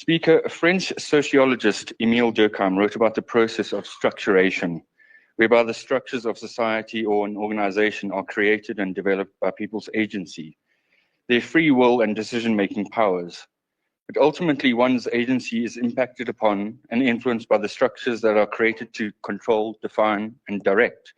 Speaker, French sociologist Émile Durkheim wrote about the process of structuration, whereby the structures of society or an organization are created and developed by people's agency, their free will and decision-making powers. But ultimately, one's agency is impacted upon and influenced by the structures that are created to control, define, and direct.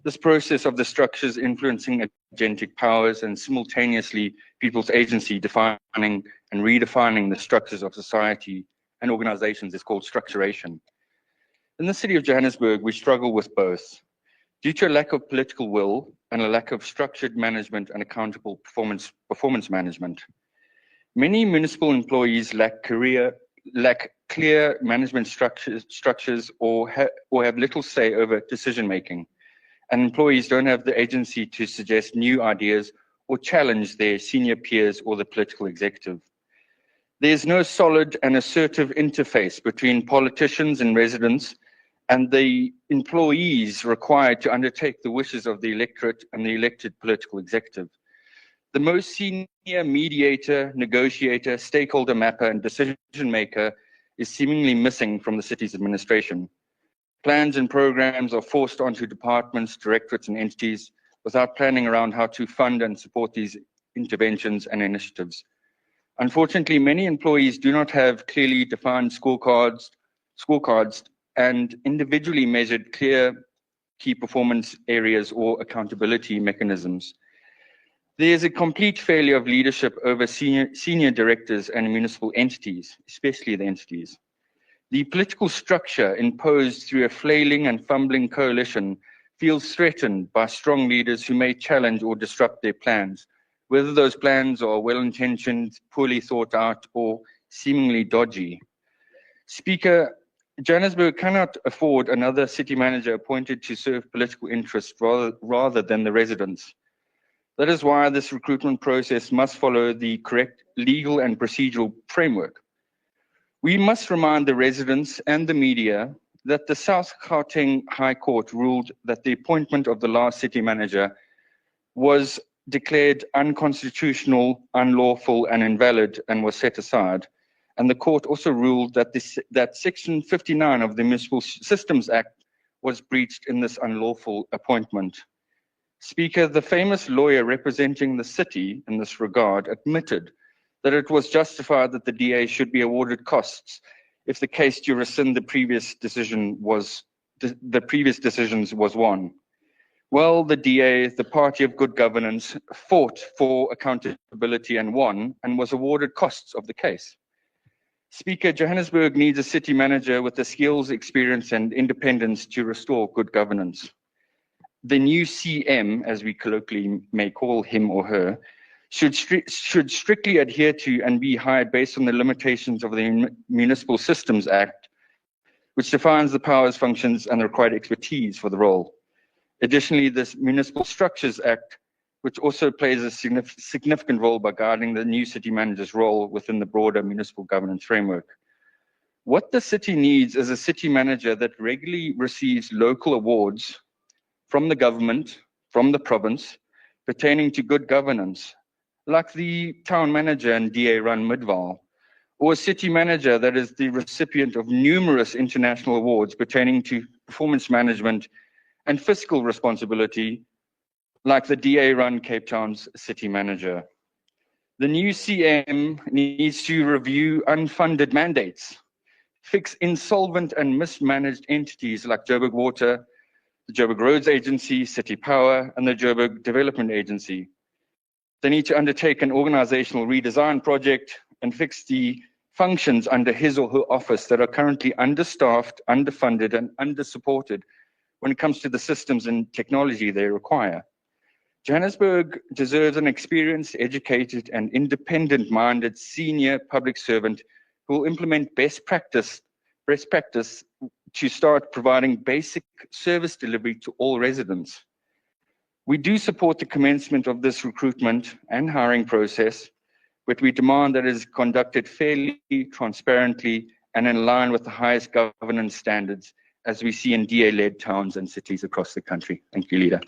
This process of the structures influencing agentic powers and simultaneously people's agency defining and redefining the structures of society and organizations is called structuration. In the city of Johannesburg, we struggle with both. Due to a lack of political will and a lack of structured management and accountable performance management, many municipal employees lack clear management structures or have little say over decision-making, and employees don't have the agency to suggest new ideas or challenge their senior peers or the political executive. There's no solid and assertive interface between politicians and residents and the employees required to undertake the wishes of the electorate and the elected political executive. The most senior mediator, negotiator, stakeholder mapper, and decision maker is seemingly missing from the city's administration. Plans and programs are forced onto departments, directorates, and entities without planning around how to fund and support these interventions and initiatives. Unfortunately, many employees do not have clearly defined scorecards and individually measured clear key performance areas or accountability mechanisms. There is a complete failure of leadership over senior directors and municipal entities, especially the entities. The political structure imposed through a flailing and fumbling coalition feels threatened by strong leaders who may challenge or disrupt their plans, whether those plans are well-intentioned, poorly thought out, or seemingly dodgy. Speaker, Johannesburg cannot afford another city manager appointed to serve political interests rather than the residents. That is why this recruitment process must follow the correct legal and procedural framework. We must remind the residents and the media that the South Gauteng High Court ruled that the appointment of the last city manager was declared unconstitutional, unlawful, and invalid and was set aside. And the court also ruled that Section 59 of the Municipal Systems Act was breached in this unlawful appointment. Speaker, the famous lawyer representing the city in this regard admitted that it was justified that the DA should be awarded costs if the case to rescind the previous decisions was won. Well, the DA, the party of good governance, fought for accountability and won and was awarded costs of the case. Speaker, Johannesburg needs a city manager with the skills, experience, and independence to restore good governance. The new CM, as we colloquially may call him or her, should strictly adhere to and be hired based on the limitations of the Municipal Systems Act, which defines the powers, functions, and the required expertise for the role. Additionally, this Municipal Structures Act, which also plays a significant role by guiding the new city manager's role within the broader municipal governance framework. What the city needs is a city manager that regularly receives local awards from the government, from the province, pertaining to good governance, like the town manager and DA run Midvaal, or a city manager that is the recipient of numerous international awards pertaining to performance management and fiscal responsibility, like the DA run Cape Town's city manager. The new CM needs to review unfunded mandates, fix insolvent and mismanaged entities like Joburg Water, the Joburg Roads Agency, City Power, and the Joburg Development Agency. They need to undertake an organizational redesign project and fix the functions under his or her office that are currently understaffed, underfunded, and undersupported when it comes to the systems and technology they require. Johannesburg deserves an experienced, educated, and independent-minded senior public servant who will implement best practice to start providing basic service delivery to all residents. We do support the commencement of this recruitment and hiring process, but we demand that it is conducted fairly, transparently, and in line with the highest governance standards as we see in DA-led towns and cities across the country. Thank you, Leader.